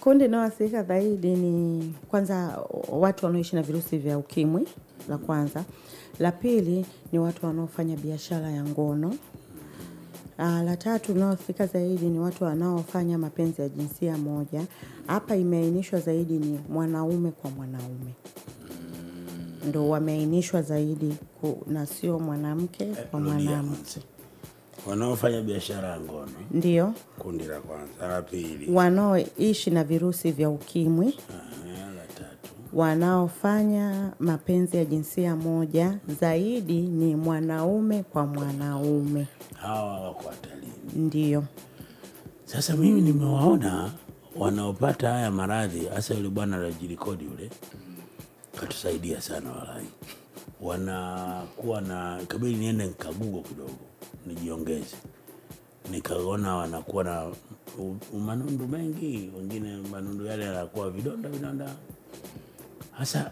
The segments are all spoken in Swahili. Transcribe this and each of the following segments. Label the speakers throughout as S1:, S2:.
S1: Kundi linaloathirika zaidi ni kwanza watu wanaoishi na virusi vya ukimwi, la kwanza. La pili ni watu wanaofanya biashara ya ngono. La tatu linaloathirika zaidi ni watu wanaofanya mapenzi ya jinsia moja. Hapa imeainishwa zaidi ni mwanaume kwa mwanaume. Ndio wameainishwa zaidi na sio mwanamke kwa mwanamke.
S2: Wanaofanya biashara ya ngono.
S1: Ndio.
S2: Kundi la kwanza. La pili.
S1: Wanaoishi na virusi vya ukimwi.
S2: La tatu.
S1: Wanaofanya mapenzi ya jinsia moja zaidi ni mwanaume kwa mwanaume.
S2: Hawa wako hatarini.
S1: Ndio.
S2: Sasa mimi nimewaona wanaopata haya maradhi, hasa yule bwana aliyejirikodi yule. Katusaidia sana walai. Wanakuwa na kabili niende nikagugo kidogo, nijiongeze. Nikaona wanakuwa na manundu mengi, wengine manundu yale yanakuwa vidonda. Hasa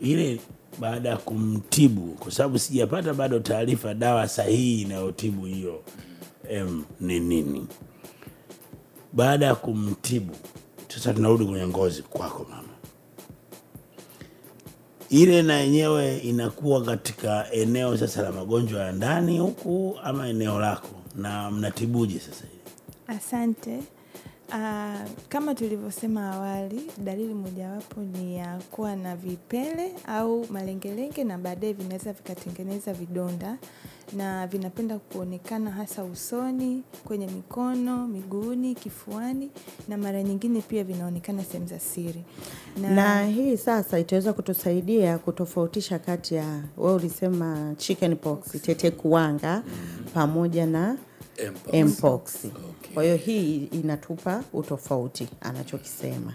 S2: ile baada ya kumtibu, kwa sababu sijapata bado taarifa dawa sahihi inayotibu hiyo ni nini. Baada ya kumtibu, sasa tunarudi kwenye ngozi kwako mama. Ile na yenyewe inakuwa katika eneo sasa la magonjwa ya ndani huku ama eneo lako, na mnatibuje sasa hivi?
S3: Asante. Kama tulivyosema awali, dalili mojawapo ni ya kuwa na vipele au malengelenge, na baadaye vinaweza vikatengeneza vidonda, na vinapenda kuonekana hasa usoni, kwenye mikono, miguuni, kifuani, na mara nyingine pia vinaonekana sehemu za siri.
S1: Na hii sasa itaweza kutusaidia kutofautisha kati ya wewe ulisema chickenpox, tete kuwanga pamoja na mpox. Kwa hiyo hii inatupa utofauti anachokisema.